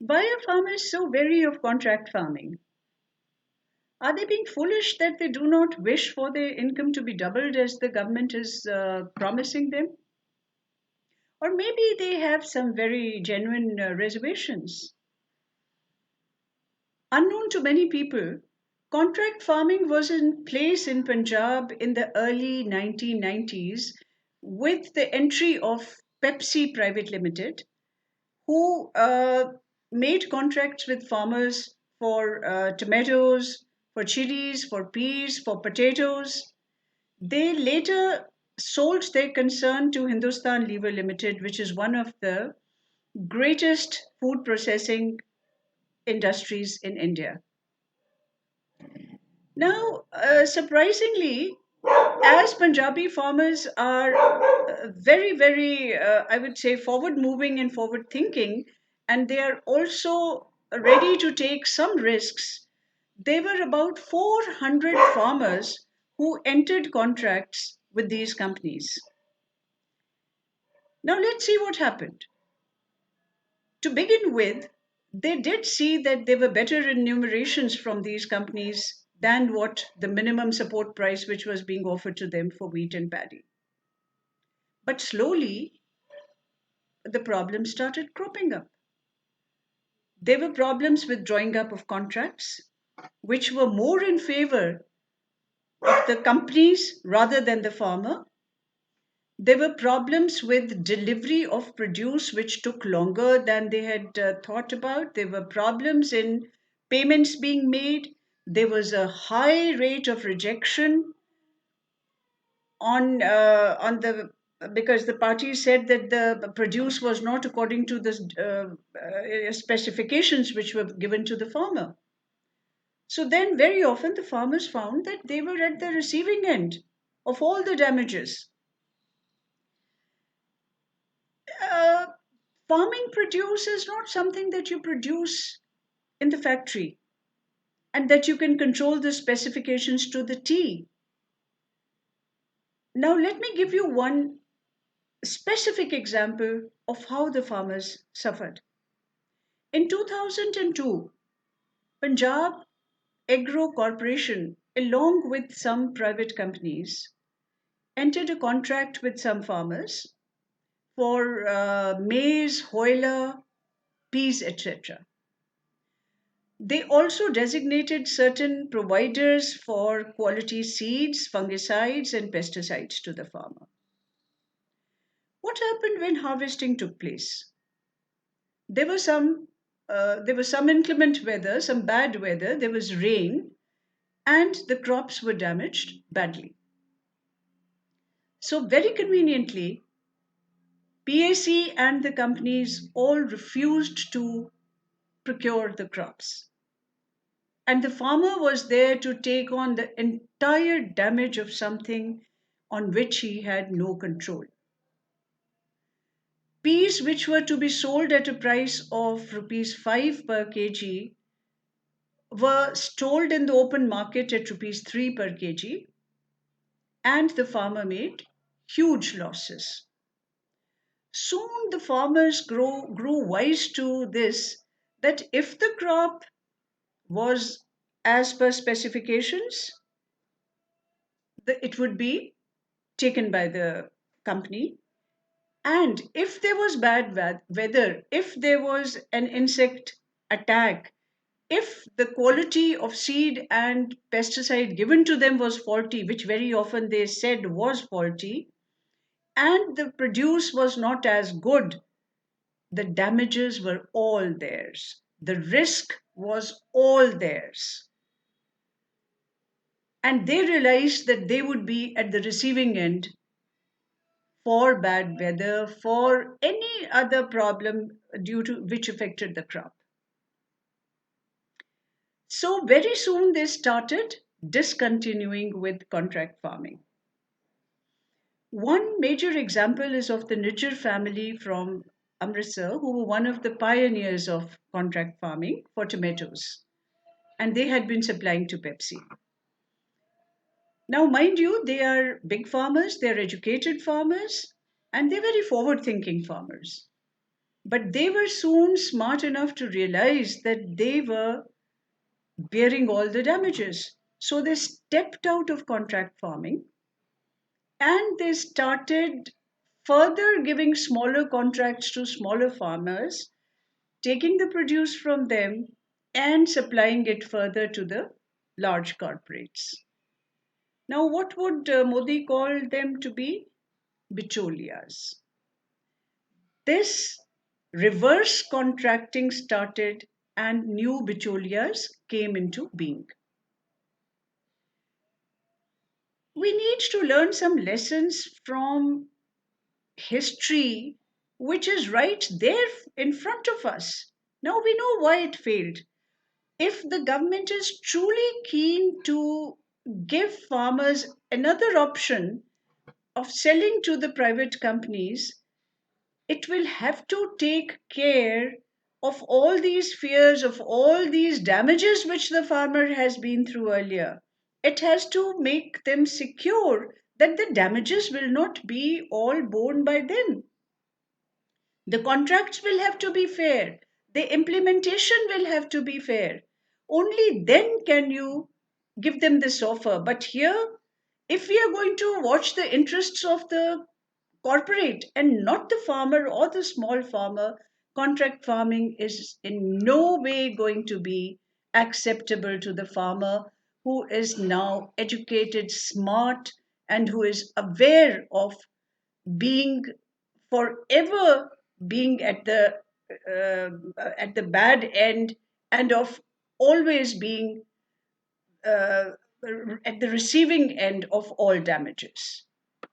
Why are farmers so wary of contract farming? Are they being foolish that they do not wish for their income to be doubled as the government is promising them? Or maybe they have some very genuine reservations. Unknown to many people, contract farming was in place in Punjab in the early 1990s with the entry of Pepsi Private Limited, who made contracts with farmers for tomatoes, for chilies, for peas, for potatoes. They later sold their concern to Hindustan Lever Limited, which is one of the greatest food processing industries in India. Now, surprisingly, as Punjabi farmers are I would say, forward moving and forward thinking, and they are also ready to take some risks, there were about 400 farmers who entered contracts with these companies. Now, let's see what happened. To begin with, they did see that there were better remunerations from these companies than what the minimum support price which was being offered to them for wheat and paddy. But slowly, the problems started cropping up. There were problems with drawing up of contracts, which were more in favor of the companies rather than the farmer. There were problems with delivery of produce, which took longer than they had thought about. There were problems in payments being made. There was a high rate of rejection on the because the party said that the produce was not according to the specifications which were given to the farmer. So then, very often, the farmers found that they were at the receiving end of all the damages. Uh, Farming produce is not something that you produce in the factory and that you can control the specifications to the T. Now, let me give you one specific example of how the farmers suffered. In 2002, Punjab Agro Corporation, along with some private companies, entered a contract with some farmers for maize, hoila, peas, etc. They also designated certain providers for quality seeds, fungicides, and pesticides to the farmer. What happened when harvesting took place? There was some there was some inclement weather, some bad weather. There was rain, and the crops were damaged badly. So very conveniently, PAC and the companies all refused to procure the crops. And the farmer was there to take on the entire damage of something on which he had no control. Peas, which were to be sold at a price of rupees 5 per kg, were sold in the open market at rupees 3 per kg, and the farmer made huge losses. Soon the farmers grew wise to this, that if the crop was as per specifications, it would be taken by the company. And if there was bad weather, if there was an insect attack, if the quality of seed and pesticide given to them was faulty, which very often they said was faulty, and the produce was not as good, the damages were all theirs. The risk was all theirs. And they realized that they would be at the receiving end for bad weather, for any other problem due to which affected the crop. So very soon they started discontinuing with contract farming. One major example is of the Nijjar family from Amritsar, who were one of the pioneers of contract farming for tomatoes, and they had been supplying to Pepsi. Now, mind you, they are big farmers, they're educated farmers, and they're very forward thinking farmers. But they were soon smart enough to realize that they were bearing all the damages. So they stepped out of contract farming and they started further giving smaller contracts to smaller farmers, taking the produce from them and supplying it further to the large corporates. Now, what would Modi call them to be? Bicholias. This reverse contracting started and new bicholias came into being. We need to learn some lessons from history, which is right there in front of us. Now we know why it failed. If the government is truly keen to give farmers another option of selling to the private companies, it will have to take care of all these fears, of all these damages which the farmer has been through earlier. It has to make them secure that the damages will not be all borne by them. The contracts will have to be fair. The implementation will have to be fair. Only then can you give them this offer. But here, if we are going to watch the interests of the corporate and not the farmer or the small farmer, contract farming is in no way going to be acceptable to the farmer who is now educated, smart, and who is aware of being forever being at the bad end and of always being uh, at the receiving end of all damages.